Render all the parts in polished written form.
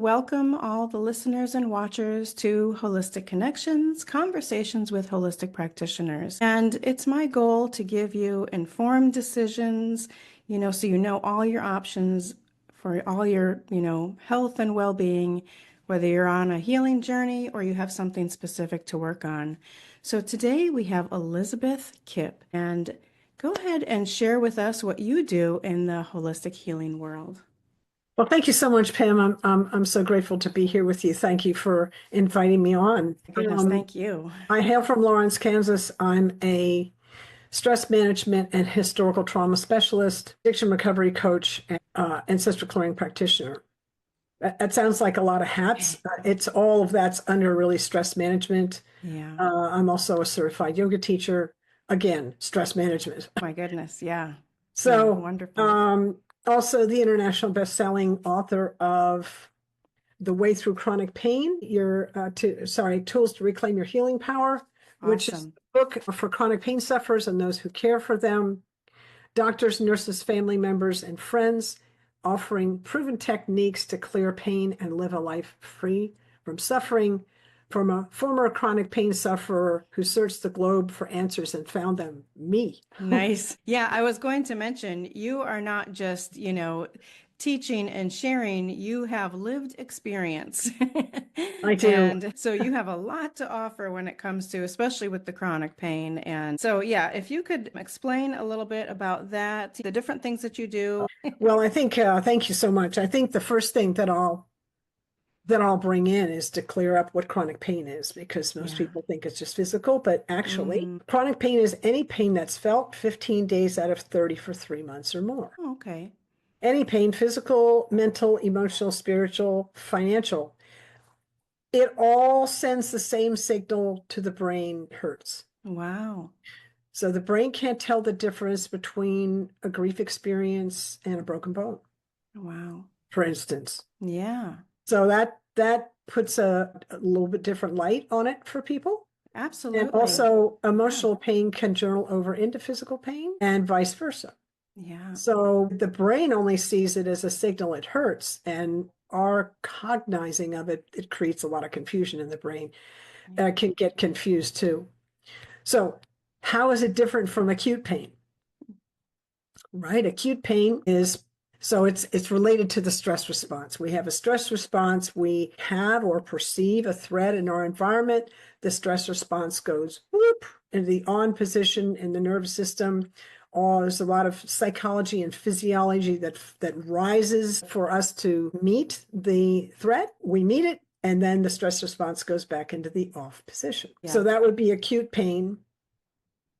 Welcome all the listeners and watchers to Holistic Connections, Conversations with Holistic Practitioners. And it's my goal to give you informed decisions, so you know all your options for all your, health and well-being, whether you're on a healing journey or you have something specific to work on. So today we have Elizabeth Kipp, and go ahead and share with us what you do in the holistic healing world. Well, thank you so much, Pam. I'm so grateful to be here with you. Thank you for inviting me on. Goodness, thank you. I hail from Lawrence, Kansas. I'm a stress management and historical trauma specialist, addiction recovery coach, and ancestral clearing practitioner. That sounds like a lot of hats. It's all of that's under really stress management. Yeah. I'm also a certified yoga teacher. Again, stress management. My goodness, yeah. So, wonderful. Also the international best-selling author of The Way Through Chronic Pain, Tools to Reclaim Your Healing Power, which is Awesome. a book for chronic pain sufferers and those who care for them, doctors, nurses, family members, and friends, offering proven techniques to clear pain and live a life free from suffering, from a former chronic pain sufferer who searched the globe for answers and found them, me. Nice. Yeah, I was going to mention you are not just, teaching and sharing, you have lived experience. I do. And so you have a lot to offer when it comes to, especially with the chronic pain. And so, yeah, if you could explain a little bit about that, the different things that you do. Well, I think, thank you so much. I think the first thing that I'll bring in is to clear up what chronic pain is, because most Yeah. people think it's just physical, but actually, Mhm. chronic pain is any pain that's felt 15 days out of 30 for 3 months or more. Oh, okay. Any pain, physical, mental, emotional, spiritual, financial, it all sends the same signal to the brain, hurts. Wow. So the brain can't tell the difference between a grief experience and a broken bone, Wow. for instance. Yeah. So that puts a little bit different light on it for people. And Absolutely. also Yeah. emotional pain can journal over into physical pain and vice versa. Yeah. So the brain only sees it as a signal it hurts, and our cognizing of it, it creates a lot of confusion in the brain. Yeah. Can get confused too. So how is it different from acute pain? Right? Acute pain is it's related to the stress response. We have a stress response. We have or perceive a threat in our environment. The stress response goes whoop into the on position in the nervous system. There's a lot of psychology and physiology that rises for us to meet the threat. We meet it, and then the stress response goes back into the off position. Yeah. So that would be acute pain.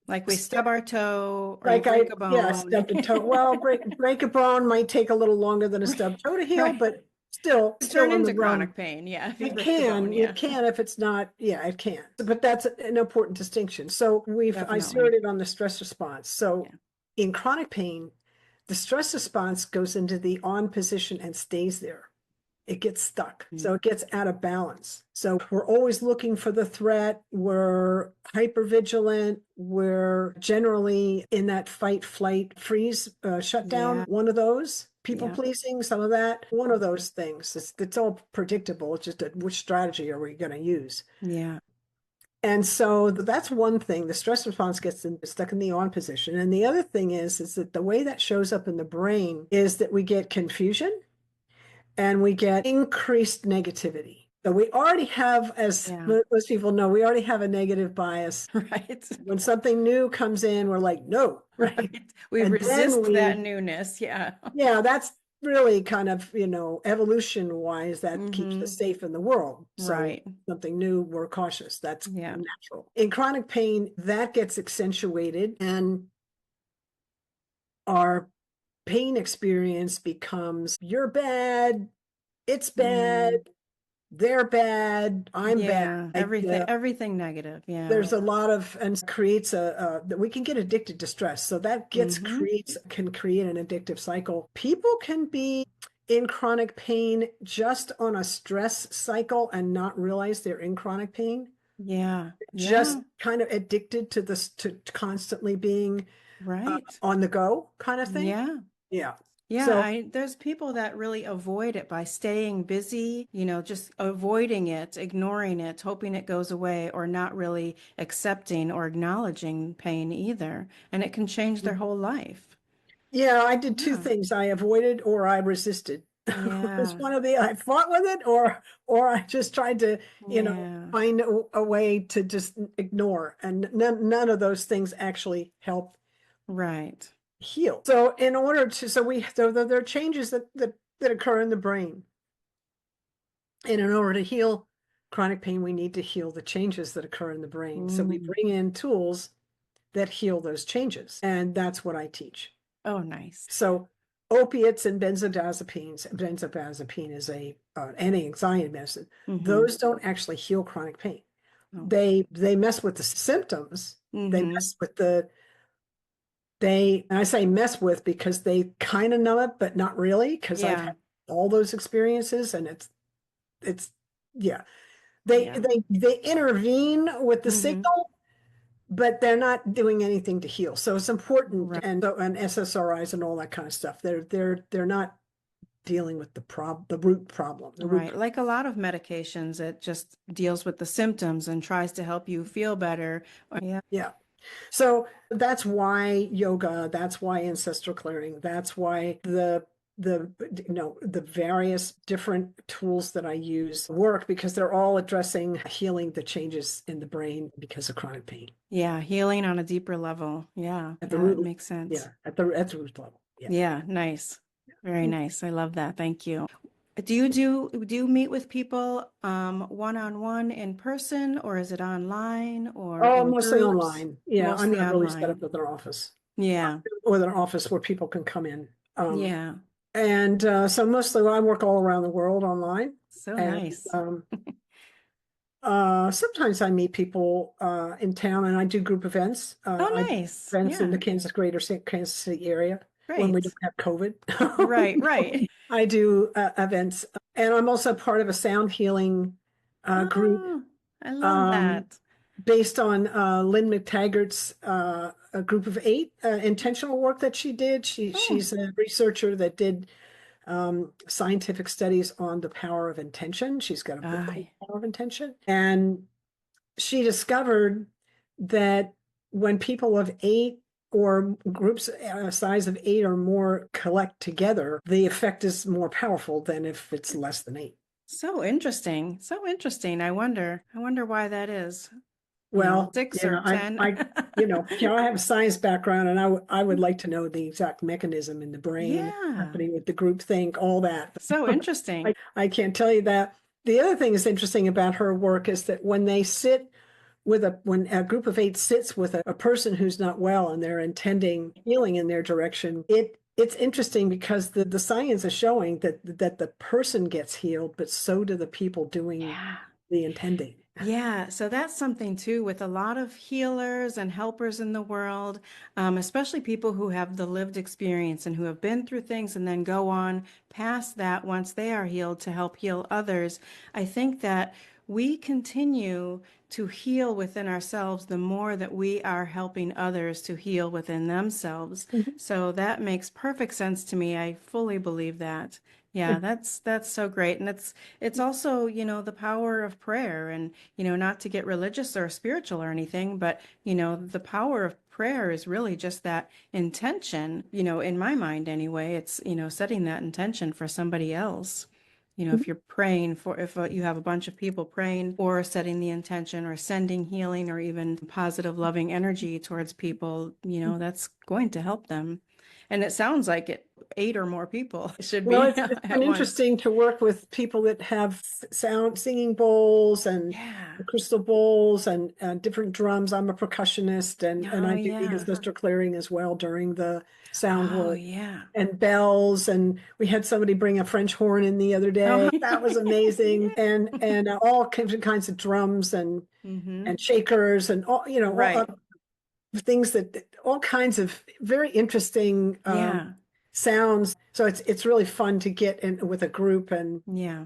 Like we stub our toe or you Like break a yeah, bone. stubbed a toe. Well, break a bone might take a little longer than a Right. stubbed toe to heal, Right. but still Turn on the into run. chronic pain. Yeah. If you It break a bone. can, Yeah. it can if it's not, yeah, it can. But that's an important distinction. So I Definitely. zeroed it on the stress response. So Yeah. in chronic pain, the stress response goes into the on position and stays there. It gets stuck. Mm. So it gets out of balance. So we're always looking for the threat. We're hyper vigilant. We're generally in that fight, flight, freeze, shutdown. Yeah. One of those. People Yeah. pleasing, some of that. One of those things. It's all predictable. It's just which strategy are we going to use? Yeah. And so that's one thing. The stress response gets stuck in the on position. And the other thing is that the way that shows up in the brain is that we get confusion and we get increased negativity. So we already have, as Yeah. most people know, we already have a negative bias. Right. When something new comes in, we're like, no, right? Right. We And then resist that newness. Yeah. yeah, that's really kind of, evolution wise, that keeps Mm-hmm. us safe in the world. So Right. something new, we're cautious. That's Yeah. natural. In chronic pain, that gets accentuated, and our pain experience becomes you're bad, it's bad, Mm. they're bad, I'm bad. Yeah. Like Everything negative. Yeah. there's a lot of, and creates that we can get addicted to stress. So that Mm-hmm. can create an addictive cycle. People can be in chronic pain just on a stress cycle and not realize they're in chronic pain. Yeah. Just Yeah. kind of addicted to constantly being Right. on the go kind of thing. Yeah. Yeah. Yeah, So there's people that really avoid it by staying busy, just avoiding it, ignoring it, hoping it goes away, or not really accepting or acknowledging pain either. And it can change their whole life. yeah, I did two Yeah. things. I avoided or I resisted. It was Yeah. one of the I fought with it or I just tried to, Yeah. find a way to just ignore. And none of those things actually help Right. heal. So in order to so there are changes that occur in the brain. And in order to heal chronic pain, we need to heal the changes that occur in the brain. So we Mm. bring in tools that heal those changes. And that's what I teach. Oh, nice. So opiates and benzodiazepine is a anti-anxiety medicine. Mm-hmm. Those don't actually heal chronic pain. Oh. They mess with the symptoms. They Mm-hmm. mess with and I say mess with because they kind of know it, but not really, because I've Yeah. had all those experiences and it's yeah. They Yeah. they they intervene with the Mm-hmm. signal, but they're not doing anything to heal. So it's important, Right. and SSRIs and all that kind of stuff. They're not dealing with the root problem. The root. Right. Like a lot of medications, it just deals with the symptoms and tries to help you feel better. Yeah. Yeah. So that's why yoga, that's why ancestral clearing, that's why the the various different tools that I use work because they're all addressing healing the changes in the brain because of chronic pain Yeah. Healing on a deeper level. Yeah. at the Yeah. That root. makes sense. Yeah, at the root level. Yeah. Yeah. Nice. Very nice. I love that. Thank you. Do you meet with people one-on-one in person, or is it online or Oh, in mostly groups? online. Yeah, I'm Mostly not really set up online. with an office Yeah. where people can come in. Yeah. And so mostly I work all around the world online. So And nice. sometimes I meet people in town and I do group events. I Oh, do nice. events in the Yeah. Kansas City area when we don't Great. have Right, COVID. right. I do events. And I'm also part of a sound healing group Oh, I love um, that. based on Lynn McTaggart's a group of 8 intentional work that she did. Oh, She's a researcher that did scientific studies on the power of intention. She's got a book called I. Power of Intention. And she discovered that when people of 8 or groups a size of 8 or more collect together, the effect is more powerful than if it's less than 8. So interesting. So interesting. I wonder why that is. Well, 6 or 10. I have a science background and I would like to know the exact mechanism in the brain Yeah. happening with the group think, all that. So interesting. I can't tell you that. The other thing that's interesting about her work is that when a group of 8 sits with a person who's not well and they're intending healing in their direction, it's interesting because the science is showing that the person gets healed, but so do the people doing Yeah. the intending. Yeah, so that's something too with a lot of healers and helpers in the world, especially people who have the lived experience and who have been through things and then go on past that once they are healed to help heal others. I think that we continue to heal within ourselves the more that we are helping others to heal within themselves. Mhm. So that makes perfect sense to me. I fully believe that. Yeah, that's so great. And it's also, the power of prayer and, not to get religious or spiritual or anything, but, the power of prayer is really just that intention, in my mind anyway. It's, setting that intention for somebody else. If you're praying if you have a bunch of people praying or setting the intention or sending healing or even positive, loving energy towards people, that's going to help them. And it sounds like 8 or more people should Well, be it's been at once. interesting to work with people that have sound singing bowls and Yeah. crystal bowls and different drums. I'm a percussionist and Oh, I do the yeah. ancestral clearing as well during the sound Oh, work yeah. and bells. And we had somebody bring a French horn in the other day. Oh, That was amazing. yeah. And all different kinds of drums Mm-hmm. and shakers and all Right. things all kinds of very interesting Yeah. sounds. So it's really fun to get in with a group Yeah.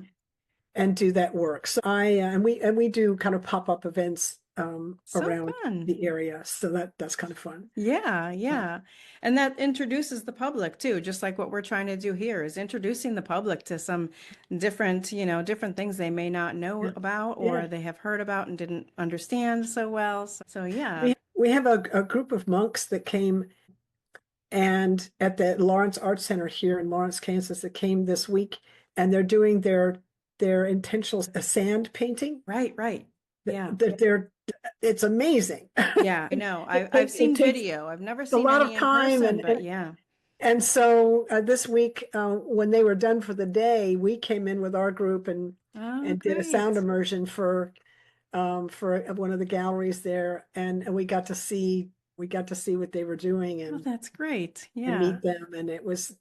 and do that work. So I and we do kind of pop-up events So around fun. the area. So that's kind of fun. Yeah, yeah. And that introduces the public too, just like what we're trying to do here is introducing the public to some different, different things they may not know Yeah. about Yeah. or they have heard about and didn't understand so well. So yeah. We have a group of monks that came and at the Lawrence Art Center here in Lawrence, Kansas, that came this week, and they're doing their intentional sand painting. Right, right. Yeah. They're it's amazing. Yeah, I know. I've It seen takes video. I've never a seen lot any of in time person, but yeah. and so this week when they were done for the day, we came in with our group Oh, and did a sound great. immersion for one of the galleries there, and we got to see what they were doing Oh, that's great. and Yeah. meet them, and it was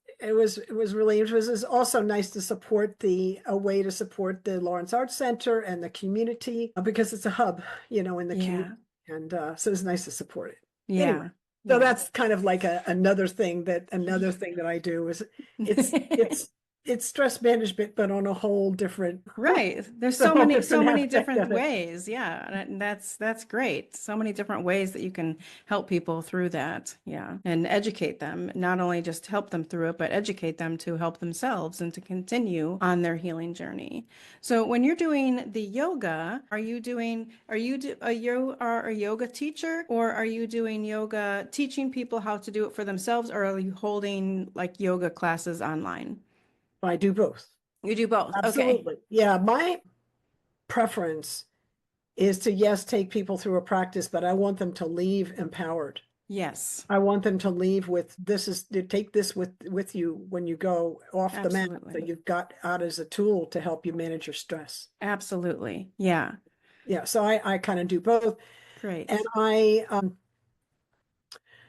also nice to support a way to support the Lawrence Arts Center and the community because it's a hub, in the Yeah. community, and so it's nice to support it. Anyway, Yeah. so Yeah. that's kind of like another thing that I do is it's it's it's stress management, but on a whole different Right. There's a whole so different many aspect different of it. ways. Yeah. And that's great. So many different ways that you can help people through that. Yeah. And educate them, not only just help them through it, but educate them to help themselves and to continue on their healing journey. So when you're doing the yoga, are you are a yoga teacher or are you doing yoga, teaching people how to do it for themselves, or are you holding like yoga classes online? I do both. You do both. Okay. Absolutely. Yeah, my preference is to, yes, take people through a practice, but I want them to leave empowered. Yes. I want them to leave with to take this with you when you go off the mat. So Absolutely. you've got out as a tool to help you manage your stress. Absolutely. Yeah. Yeah, so I kind of do both. And Great.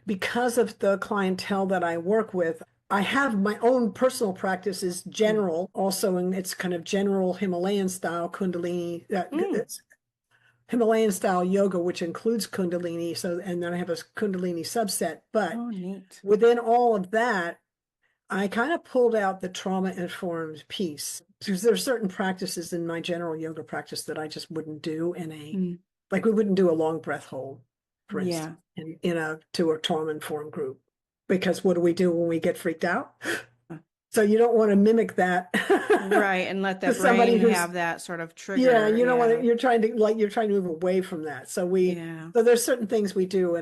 because of the clientele that I work with, I have my own personal practice is Mm. general, also, and it's kind of general Himalayan style Kundalini. Mm. It's Himalayan style yoga, which includes Kundalini. So, and then I have a Kundalini subset. But Oh, neat. within all of that, I kind of pulled out the trauma informed piece because there are certain practices in my general yoga practice that I just wouldn't do Mm. like we wouldn't do a long breath hold, for instance, Yeah. to a trauma informed group. Because what do we do when we get freaked out? Uh, So you don't want to mimic that Right. And let to that somebody brain who's have that sort of yeah, trigger. you don't want to, Yeah. you're trying to move away from that. Yeah. So there's certain things we do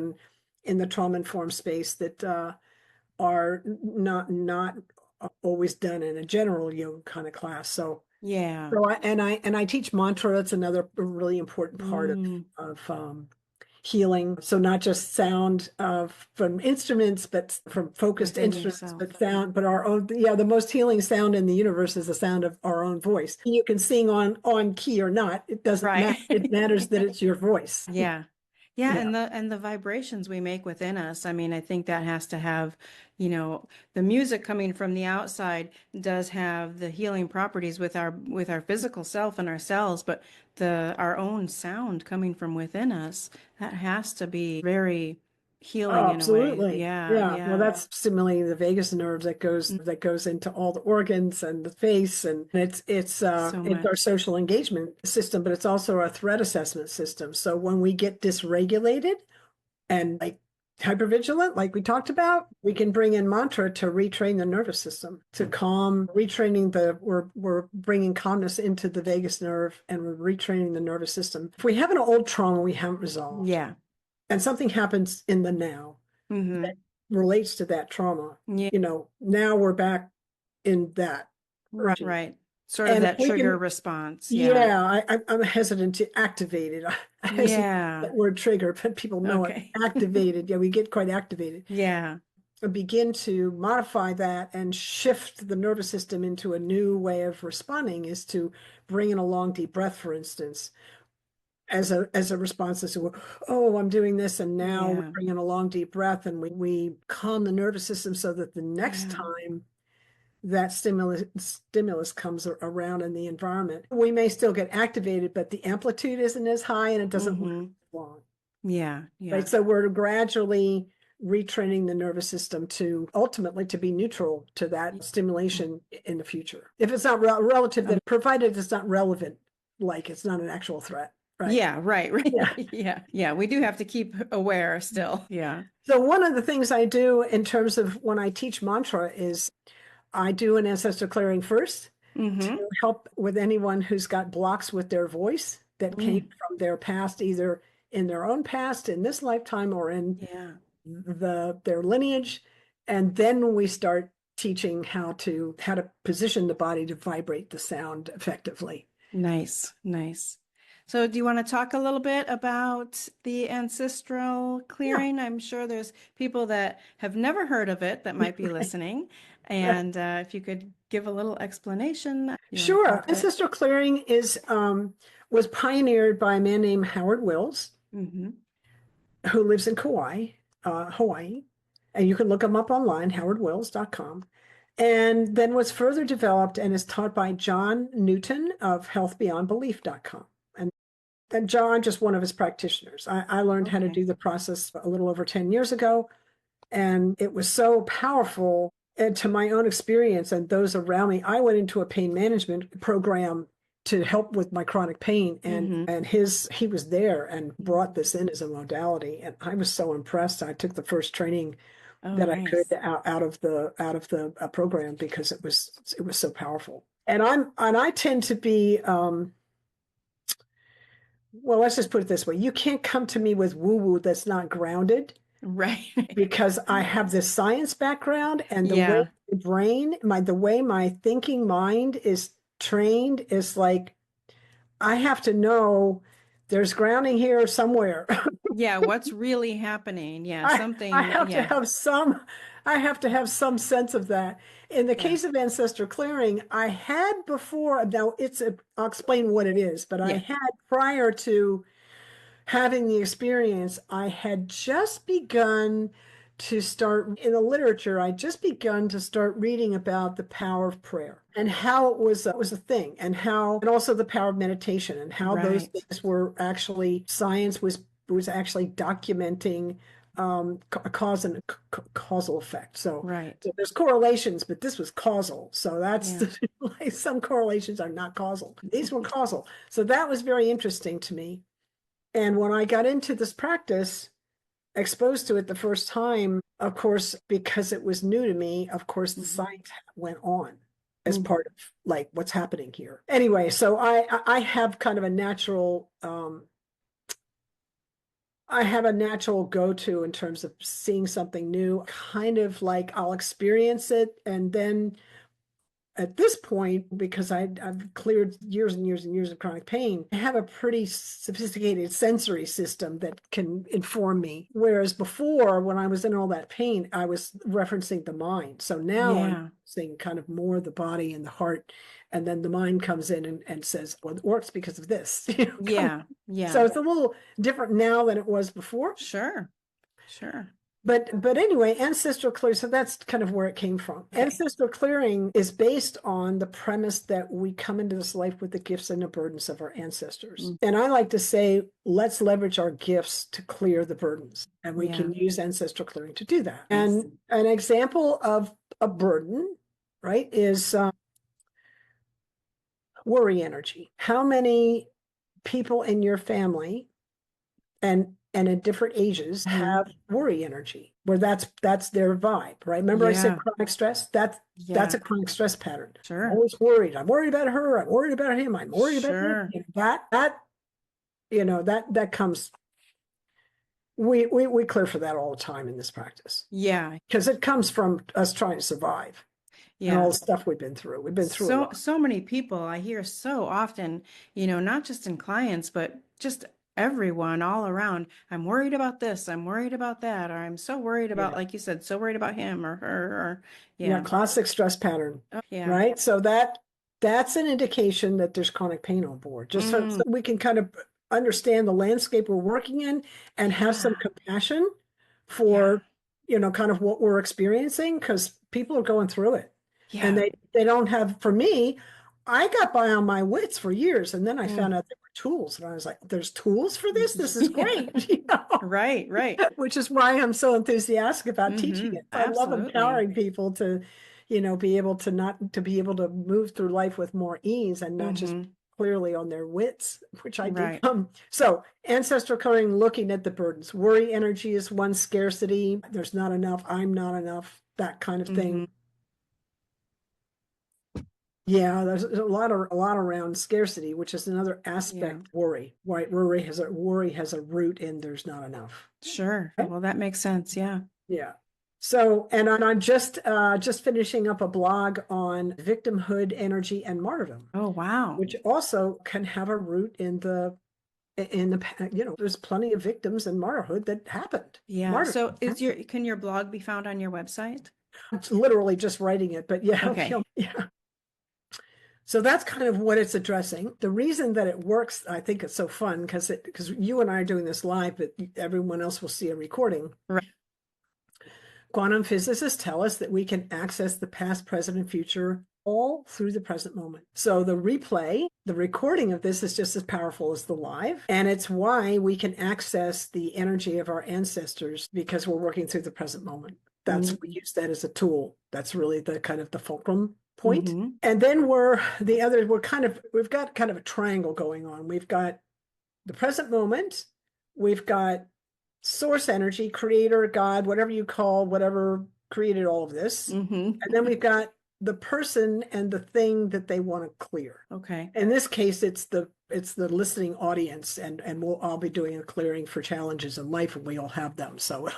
in the trauma informed space that are not always done in a general yoga kind of class. Yeah. I teach mantra. It's another really important part Mm. of healing. So not just sound from instruments, but from focused Within instruments, yourself. but sound, but our own. Yeah, the most healing sound in the universe is the sound of our own voice. You can sing on key or not. It doesn't Right. matter. It matters that it's your voice. Yeah. Yeah, Yeah. and the vibrations we make within us. I mean, I think that has to have, the music coming from the outside does have the healing properties with our physical self and our cells, but the our own sound coming from within us, that has to be very healing Oh, in a way. absolutely. Yeah, Yeah. Well, yeah. that's stimulating the vagus nerve Mm. that goes into all the organs and the face, and So it's our much. social engagement system, but it's also our threat assessment system. So when we get dysregulated and like hypervigilant, like we talked about, we can bring in mantra to retrain the nervous system, to calm, we're bringing calmness into the vagus nerve and we're retraining the nervous system. If we have an old trauma we haven't resolved, Yeah. and something happens in the now that Mm-hmm. relates to that trauma, Yeah. now we're back in that version. Right. Sort of And if that we trigger can, response. Yeah. yeah, I'm hesitant to activate it. I hesitate Yeah. that word trigger, but people know it. Okay. Activated. Yeah, we get quite activated. Yeah. And begin to modify that and shift the nervous system into a new way of responding is to bring in a long, deep breath, for instance, as a response to, oh, I'm doing this, and now we Yeah. bring in a long, deep breath, and we calm the nervous system so that the next Yeah. time that stimulus comes around in the environment, we may still get activated, but the amplitude isn't as high and it doesn't last Mm-hmm. long. Yeah. Right. Yeah. So we're gradually retraining the nervous system to ultimately to be neutral to that stimulation in the future. If it's not relative, Um, then provided it's not relevant, like it's not an actual threat. right? Yeah, right, right. Yeah. Yeah, yeah. We do have to keep aware still. Yeah. So one of the things I do in terms of when I teach mantra is I do an ancestral clearing first Mm-hmm. to help with anyone who's got blocks with their voice that came Mm. from their past, either in their own past, in this lifetime, or in Yeah. their lineage. And then we start teaching how to position the body to vibrate the sound effectively. Nice, nice. So, do you want to talk a little bit about the ancestral Yeah, clearing? I'm sure there's people that have never heard of it that might be right, listening. right. And if you could give a little explanation, you want to Sure. talk a bit? Ancestral clearing is was pioneered by a man named Howard Wills, Mm-hmm. who lives in Kauai, Hawaii. And you can look him up online, howardwills.com. And then was further developed and is taught by John Newton of healthbeyondbelief.com. And John, just one of his practitioners. I learned how to Okay. do the process a little over 10 years ago, and it was so powerful. And to my own experience and those around me, I went into a pain management program to help with my chronic pain, and Mm-hmm. he was there and brought this in as a modality, and I was so impressed. I took the first training Oh, that I could nice. out of the program because it was so powerful. And I tend to be well, let's just put it this way. You can't come to me with woo-woo that's not grounded, Right. because I have this science background, and the way Yeah. my brain, the way my thinking mind is trained is like I have to know there's grounding here somewhere. Yeah. What's really happening? Yeah. I I Something. have to Yeah. have some I have to have some sense of that. In the Yeah. case of ancestral clearing, I had before, now I'll explain what it is, but I Yeah. had prior to having the experience, I had just begun to start in the literature. I just begun to start reading about the power of prayer and how it was a thing, and also the power of meditation, and how those Right. things were actually science was actually documenting a cause and causal effect. So Right. there's correlations, but this was causal. So that's Yeah. like some correlations are not causal. These were causal. So that was very interesting to me. And when I got into this practice, exposed to it the first time, of course, because it was new to me, of course, the Mhm. science went on as Mm. part of like what's happening here. Anyway, so I have kind of a natural I have a natural go-to in terms of seeing something new, kind of like I'll experience it, and then at this point, because I've cleared years and years and years of chronic pain, I have a pretty sophisticated sensory system that can inform me. Whereas before, when I was in all that pain, I was referencing the mind. So now I'm Yeah. seeing kind of more the body and the heart. And then the mind comes in and says, well, it works because of this. Yeah. So Yeah. it's a little different now than it was before. Sure. Sure. But anyway, ancestral clearing, so that's kind of where it came from. Okay. Ancestral clearing is based on the premise that we come into this life with the gifts and the burdens of our ancestors. Mm. And I like to say, let's leverage our gifts to clear the burdens. And we Yeah. can use ancestral clearing to do that. Nice. And an example of a burden, right, is worry energy. How many people in your family and at different ages Hmm. have worry energy, where that's their vibe, right? Remember I said Yeah. chronic stress? That's Yeah. a chronic stress pattern. I'm Sure. always worried. I'm worried about her. I'm worried about him. I'm worried about this. Sure. That comes. We clear for that all the time in this practice, Yeah. because it comes from us trying to survive and all Yeah. the stuff we've been through. We've been through a So, lot. so many people I hear so often, not just in clients, but just everyone all around. I'm worried about this. I'm worried about that. Or I'm so worried about, Yeah. like you said, so worried about him or her. Or, Yeah, yeah. classic stress pattern, Oh, yeah. right? So that's an indication that there's chronic pain on board. Just so Mm, we can kind of understand the landscape we're working in and have some yeah. compassion Yeah. for, kind of what we're experiencing, because people are going through it. And Yeah. they don't have, for me, I got by on my wits for years, and then I Mm. found out there were tools, and I was like, there's tools for this? This is Yeah. great, Right. Right. which is why I'm so enthusiastic about teaching Hmm. it. I love Absolutely. empowering people to, be able to move through life with more ease and not just Hmm. clearly on their wits, which I did. Right. So ancestral clearing, looking at the burdens. Worry energy is one, scarcity. There's not enough. I'm not enough. That kind of thing. Yeah, there's a lot around scarcity, which is another aspect. Worry, right? Worry has a root in there's not enough. Sure. Okay? Well, that makes sense. Yeah. Yeah. So, and I'm just finishing up a blog on victimhood energy and martyrdom, Oh, wow. which also can have a root in the there's plenty of victims in martyrhood that happened. Yeah. So can your blog be found on your website? I'm literally just writing it, but yeah, Okay. yeah. So that's kind of what it's addressing. The reason that it works, I think it's so fun because you and I are doing this live, but everyone else will see a recording. Right. Quantum physicists tell us that we can access the past, present, and future all through the present moment. So the recording of this is just as powerful as the live. And it's why we can access the energy of our ancestors because we're working through the present moment. We use that as a tool. That's really the kind of the fulcrum point. And then we've got kind of a triangle going on. We've got the present moment. We've got source energy, creator, God, whatever you call, whatever created all of this. And then we've got the person and the thing that they want to clear. Okay. In this case, it's the listening audience, and I'll be doing a clearing for challenges in life, and we all have them. So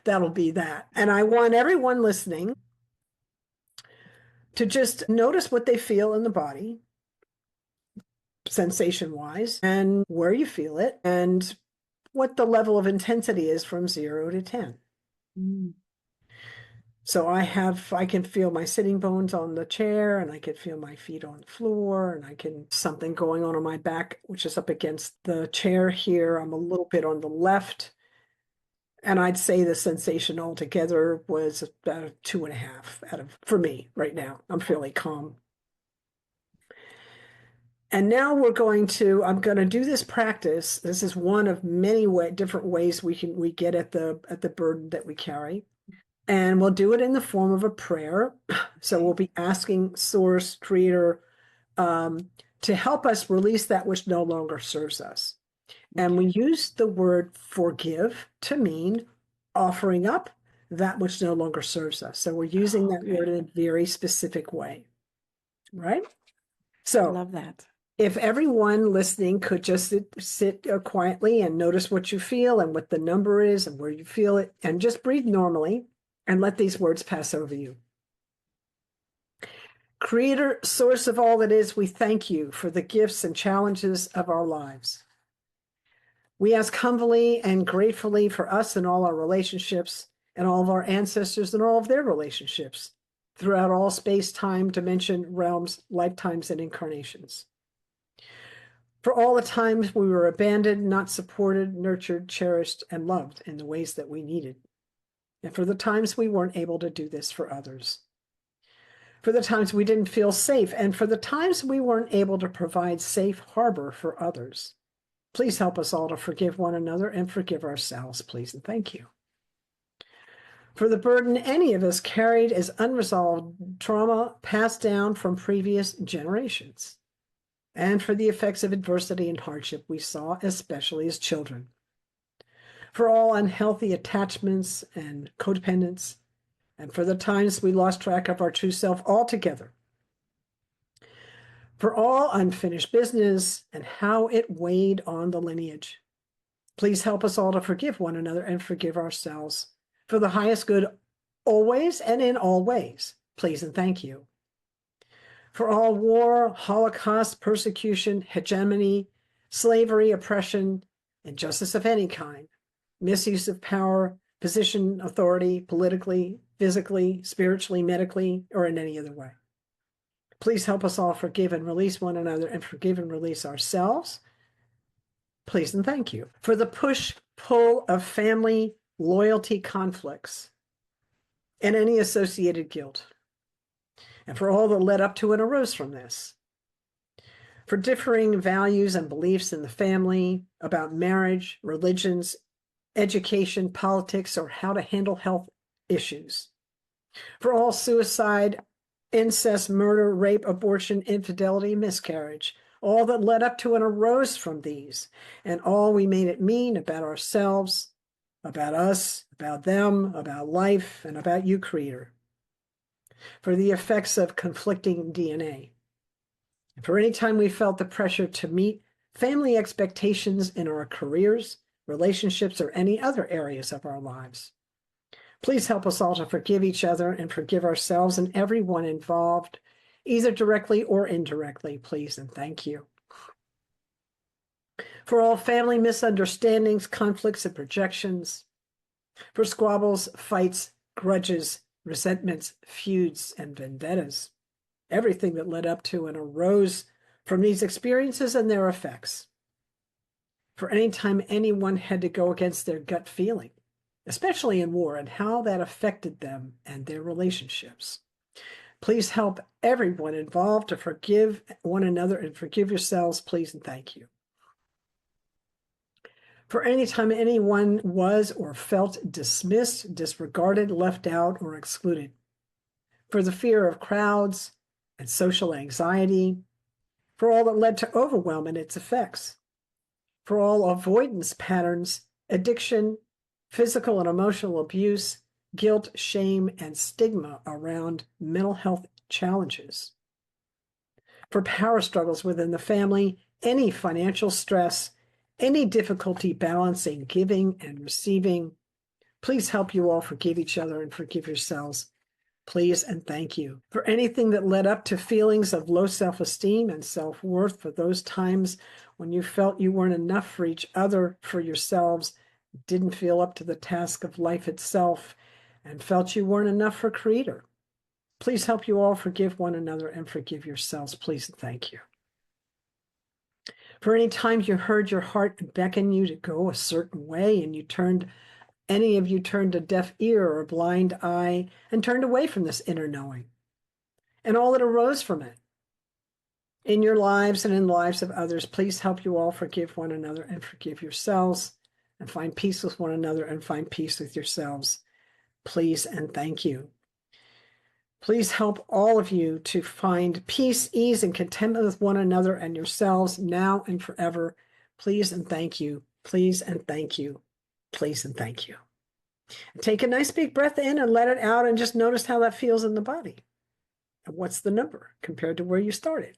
that'll be that. And I want everyone listening to just notice what they feel in the body, sensation wise, and where you feel it, and what the level of intensity is from 0 to 10. So I can feel my sitting bones on the chair, and I can feel my feet on the floor, and something going on my back, which is up against the chair here. I'm a little bit on the left. And I'd say the sensation altogether was about a 2.5 for me right now. I'm fairly calm. And now I'm going to do this practice. This is one of many different ways we get at the burden that we carry. And we'll do it in the form of a prayer. So we'll be asking Source, Creator, to help us release that which no longer serves us. And we use the word forgive to mean offering up that which no longer serves us. So we're using that word in a very specific way, right? So love that. If everyone listening could just sit quietly and notice what you feel and what the number is and where you feel it, and just breathe normally and let these words pass over you. Creator, source of all that is, we thank you for the gifts and challenges of our lives. We ask humbly and gratefully for us and all our relationships and all of our ancestors and all of their relationships throughout all space, time, dimension, realms, lifetimes, and incarnations. For all the times we were abandoned, not supported, nurtured, cherished, and loved in the ways that we needed. And for the times we weren't able to do this for others. For the times we didn't feel safe, and for the times we weren't able to provide safe harbor for others. Please help us all to forgive one another and forgive ourselves, please, and thank you. For the burden any of us carried as unresolved trauma passed down from previous generations, and for the effects of adversity and hardship we saw, especially as children. For all unhealthy attachments and codependence, and for the times we lost track of our true self altogether. For all unfinished business and how it weighed on the lineage. Please help us all to forgive one another and forgive ourselves for the highest good always and in all ways. Please and thank you. For all war, Holocaust, persecution, hegemony, slavery, oppression, injustice of any kind, misuse of power, position, authority, politically, physically, spiritually, medically, or in any other way. Please help us all forgive and release one another and forgive and release ourselves. Please and thank you. For the push-pull of family loyalty conflicts and any associated guilt. And for all that led up to and arose from this. For differing values and beliefs in the family about marriage, religions, education, politics, or how to handle health issues. For all suicide, incest, murder, rape, abortion, infidelity, miscarriage, all that led up to and arose from these, and all we made it mean about ourselves, about us, about them, about life, and about you, Creator, for the effects of conflicting DNA. For any time we felt the pressure to meet family expectations in our careers, relationships, or any other areas of our lives. Please help us all to forgive each other and forgive ourselves and everyone involved, either directly or indirectly, please and thank you. For all family misunderstandings, conflicts, and projections, for squabbles, fights, grudges, resentments, feuds, and vendettas, everything that led up to and arose from these experiences and their effects. For any time anyone had to go against their gut feeling, especially in war, and how that affected them and their relationships. Please help everyone involved to forgive one another and forgive yourselves, please and thank you. For any time anyone was or felt dismissed, disregarded, left out, or excluded. For the fear of crowds and social anxiety, for all that led to overwhelm and its effects, for all avoidance patterns, addiction, physical and emotional abuse, guilt, shame, and stigma around mental health challenges, for power struggles within the family, any financial stress, any difficulty balancing giving and receiving. Please help you all forgive each other and forgive yourselves. Please and thank you. For anything that led up to feelings of low self-esteem and self-worth, for those times when you felt you weren't enough for each other, for yourselves, didn't feel up to the task of life itself, and felt you weren't enough for Creator. Please help you all forgive one another and forgive yourselves, please and thank you. For any times you heard your heart beckon you to go a certain way and any of you turned a deaf ear or a blind eye and turned away from this inner knowing and all that arose from it. In your lives and in the lives of others, please help you all forgive one another and forgive yourselves and find peace with one another and find peace with yourselves. Please and thank you. Please help all of you to find peace, ease, and contentment with one another and yourselves now and forever. Please and thank you. Please and thank you. Please and thank you. Take a nice big breath in and let it out and just notice how that feels in the body. And what's the number compared to where you started?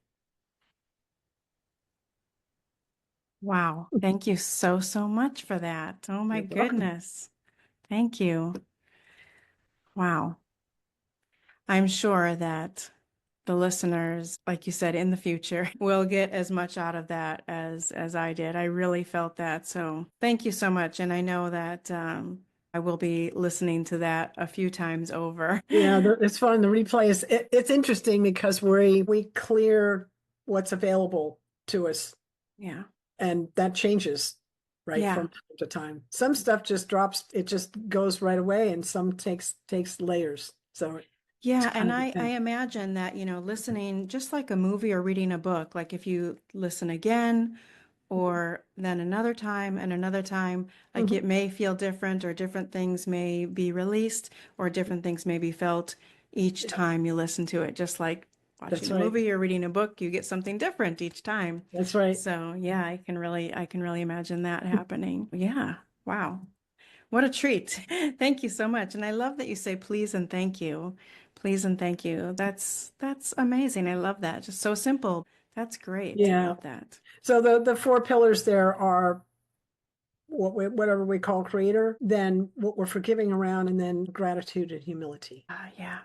Wow. Thank you so, so much for that. Oh my You're welcome. goodness. Thank you. Wow. I'm sure that the listeners, like you said, in the future will get as much out of that as I did. I really felt that. So thank you so much. And I know that I will be listening to that a few times over. Yeah, it's fun. The replay is it's interesting because we clear what's available to us, Yeah. and that changes right Yeah. from time to time. Some stuff just drops, it just goes right away, and some takes layers. So it's Yeah, kind and of I depends. imagine that, listening just like a movie or reading a book, like if you listen again or then another time and another time, like Mhm. it may feel different or different things may be released or different things may be felt each Yeah, time you listen to it. Just like watching that's a right. movie or reading a book, you get something different each time. That's right. So yeah, I can really imagine that happening. Yeah. Wow. What a treat. Thank you so much. And I love that you say please and thank you. Please and thank you. That's amazing. I love that. Just so simple. That's great. I Yeah. love that. So the four pillars there are whatever we call Creator, then what we're forgiving around, and then gratitude and humility. Yeah.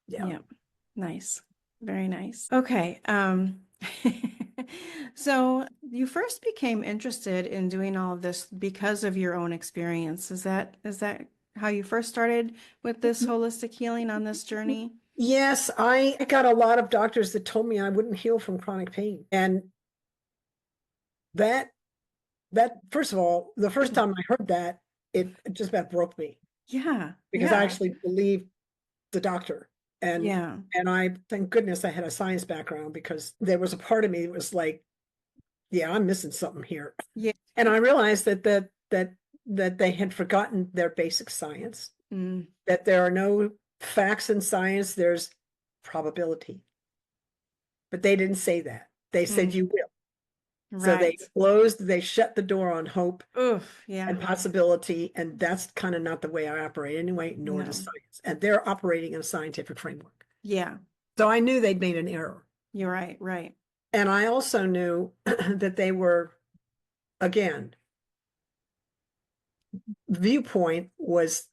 Yeah. Yeah. Nice. Very nice. Okay. So you first became interested in doing all of this because of your own experience. Is that how you first started with this holistic healing on this journey? Yes, I got a lot of doctors that told me I wouldn't heal from chronic pain. And that first of all, the first time I heard that, it just about broke me Yeah. because I Yeah. actually believed the doctor. And Yeah. I thank goodness I had a science background because there was a part of me that was like, yeah, I'm missing something here. Yeah. And I realized that they had forgotten their basic science, Mm, that there are no facts in science, there's probability. But they didn't say that. They said you will. So Right. they shut the door on hope Oof. Yeah. and possibility. And that's kind of not the way I operate anyway, nor does No. science. And they're operating in a scientific framework. Yeah. So I knew they'd made an error. You're right. Right. And I also knew that they were, again, viewpoint was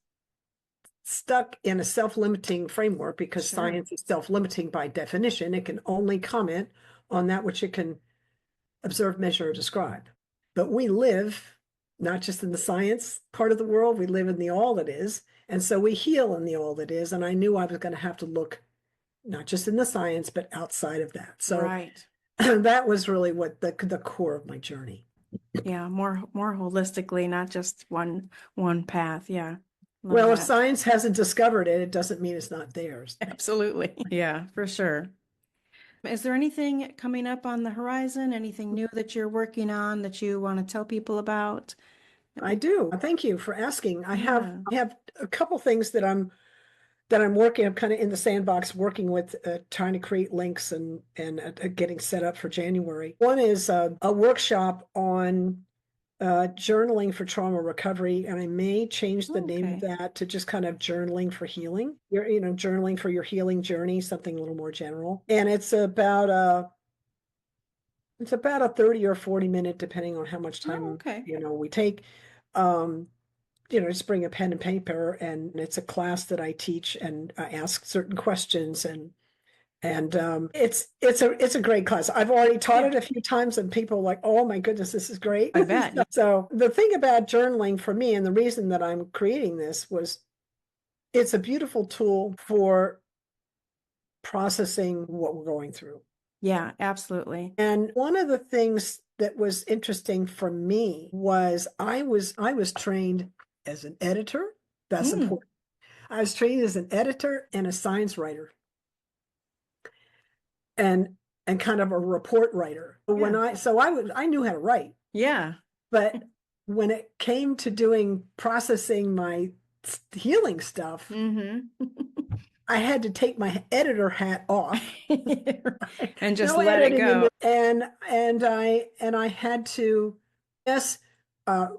stuck in a self-limiting framework because Sure. science is self-limiting by definition. It can only comment on that which it can observe, measure, or describe. But we live not just in the science part of the world, we live in the all that is. And so we heal in the all that is. And I knew I was going to have to look not just in the science, but outside of that. So Right. that was really what the core of my journey. Yeah. More holistically, not just one path. Yeah. Love Well, if that. science hasn't discovered it, it doesn't mean it's not theirs. Absolutely. Yeah, for sure. Is there anything coming up on the horizon? Anything new that you're working on that you want to tell people about? I do. Thank you for asking. Yeah. I have a couple things that I'm working. I'm kind of in the sandbox working with trying to create links and getting set up for January. One is a workshop on journaling for trauma recovery, and I may change the name of Okay. that to just kind of journaling for healing. Journaling for your healing journey, something a little more general. And it's about a 30 or 40 minute, depending on how much Oh, time, okay. we take. Um, just bring a pen and paper, and it's a class that I teach, and I ask certain questions, and it's a great class. I've already taught Yeah, it a few times, and people are like, oh my goodness, this is great. I bet. Yeah. So the thing about journaling for me, and the reason that I'm creating this was it's a beautiful tool for processing what we're going through. Yeah, absolutely. And one of the things that was interesting for me was I was trained as an editor. That's Mm, important. I was trained as an editor and a science writer and and kind of a report writer. yeah. I knew how to write, Yeah. but when it came to doing processing my healing stuff, Mm-hmm. I had to take my editor hat off. And just No let it editing in go. the, and I had to, yes,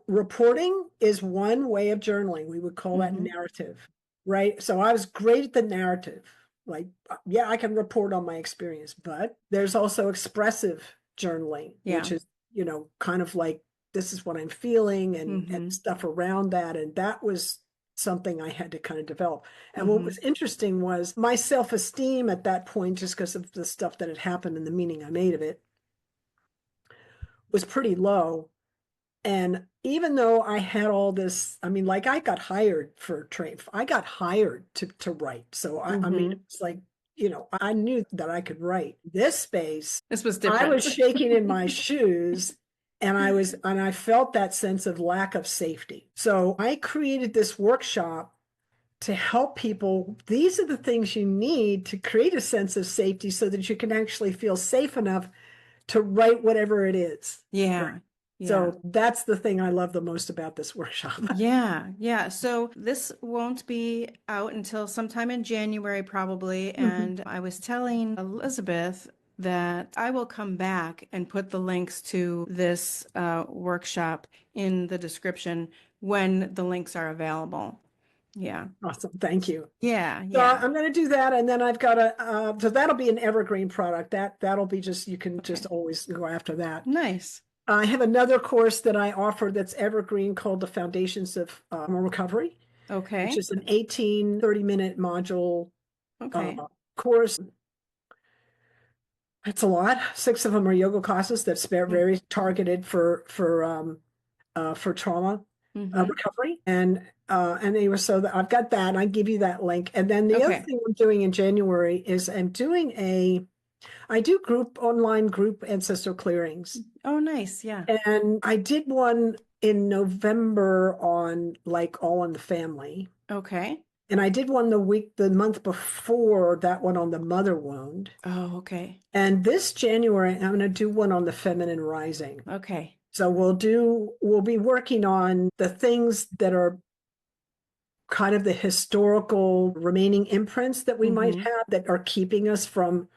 reporting is one way of journaling. We would call that Mm-hmm. narrative, right? So I was great at the narrative. Like, yeah, I can report on my experience, but there's also expressive journaling, Yeah. which is, kind of like this is what I'm feeling and Mm-hmm. stuff around that. And that was something I had to kind of develop. And what Mm-hmm. was interesting was my self-esteem at that point, just because of the stuff that had happened and the meaning I made of it, was pretty low. And even though I had all this, I mean, like I got hired for train, I got hired to write. So I mean, Mm-hmm. it's like, I knew that I could write. This space, This was I different. was shaking in my shoes, and I felt that sense of lack of safety. So I created this workshop to help people. These are the things you need to create a sense of safety so that you can actually feel safe enough to write whatever it is. Right. Yeah. Yeah. So that's the thing I love the most about this workshop. Yeah, yeah. So this won't be out until sometime in January, probably. Mhm. And I was telling Elizabeth that I will come back and put the links to this workshop in the description when the links are available. Yeah. Awesome. Thank you. Yeah, So yeah. I'm going to do that. And then I've got so that'll be an evergreen product. That'll be just, you can just Okay. always go after that. Nice. I have another course that I offer that's evergreen called the Foundations of Recovery, which Okay. is an 30-minute module Okay. course. It's a lot. 6 of them are yoga classes that's very targeted for trauma Mm-hmm. recovery. And they were so that I've got that. I give you that link. And then the other Okay. thing I'm doing in January is I do online group ancestral clearings. Oh, nice. Yeah. And I did one in November on like All in the Family. Okay. And I did one the month before that one on the mother wound. Oh, okay. And this January, I'm going to do one on the feminine rising. Okay. So we'll be working on the things that are kind of the historical remaining imprints that we might Mm-hmm. have that are keeping us from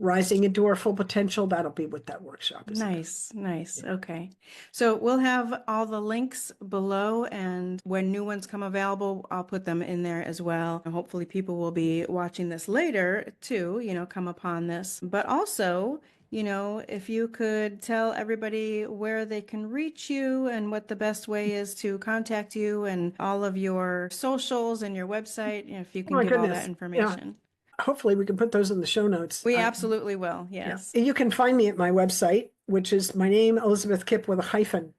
rising into our full potential. That'll be what that workshop is about. Nice, nice. Yeah. Okay. So we'll have all the links below, and when new ones come available, I'll put them in there as well. And hopefully people will be watching this later too, come upon this. But also, if you could tell everybody where they can reach you and what the best way is to contact you and all of your socials and your website, if you Oh can my give all that goodness. Yeah. information. Hopefully we can put those in the show notes. We absolutely will. Yeah. Yes. You can find me at my website, which is my name, Elizabeth Kipp with a hyphen.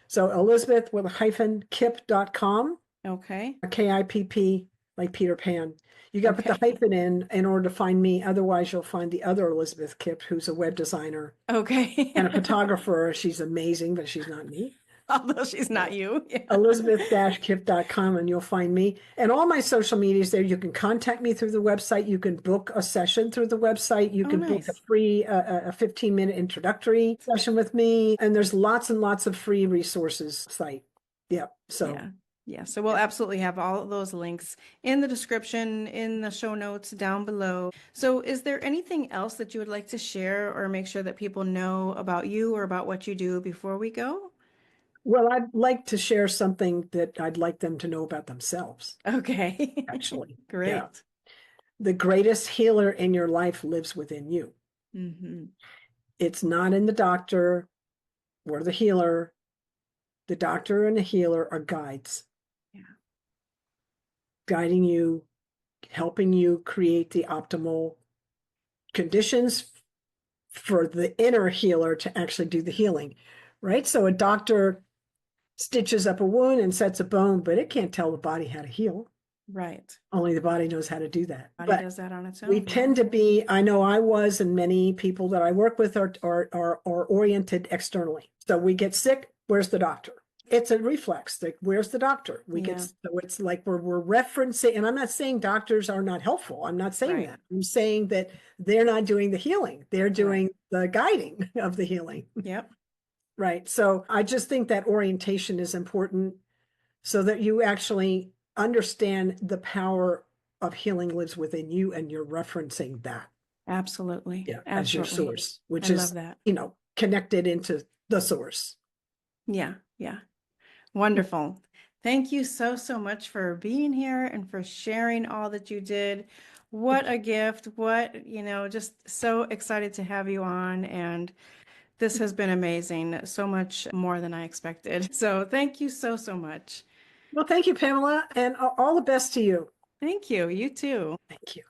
So Elizabeth with a hyphen Kipp.com, Okay. Kipp, like Peter Pan. You got to put the Okay. hyphen in order to find me. Otherwise, you'll find the other Elizabeth Kipp, who's a web designer Okay. and a photographer. She's amazing, but she's not me. Although she's not you. Yeah. Elizabeth-Kipp.com, and you'll find me. And all my social medias there. You can contact me through the website. You can book a session through the website. You Oh, can book a nice. free, a 15-minute introductory session with me. And there's lots and lots of free resources site. Yeah. So Yeah. Yeah. So we'll absolutely have all of those links in the description, in the show notes down below. So is there anything else that you would like to share or make sure that people know about you or about what you do before we go? well, I'd like to share something that I'd like them to know about themselves, Okay. actually. Yeah. Great. The greatest healer in your life lives within you. Hmm. It's not in the doctor or the healer. The doctor and the healer are guides, Yeah. guiding you, helping you create the optimal conditions for the inner healer to actually do the healing, right? So a doctor stitches up a wound and sets a bone, but it can't tell the body how to heal. Right. Only the body knows how to do that. Body But does that on its we own. Yeah. tend to be, I know I was, and many people that I work with are oriented externally. So we get sick, where's the doctor? It's a reflex. Like, where's the doctor? Yeah. So it's like we're referencing, and I'm not saying doctors are not helpful. I'm not saying Right. that. I'm saying that they're not doing the healing. They're doing the guiding of the healing. Yep. Right. So I just think that orientation is important so that you actually understand the power of healing lives within you and you're referencing that, Absolutely. yeah, as your Absolutely. source, which I love is, that. connected into the source. Yeah. Yeah. Wonderful. Thank you so, so much for being here and for sharing all that you did. What a gift. What, just so excited to have you on. And this has been amazing. So much more than I expected. So thank you so, so much. Well, thank you, Pamela, and all the best to you. Thank you. You too. Thank you.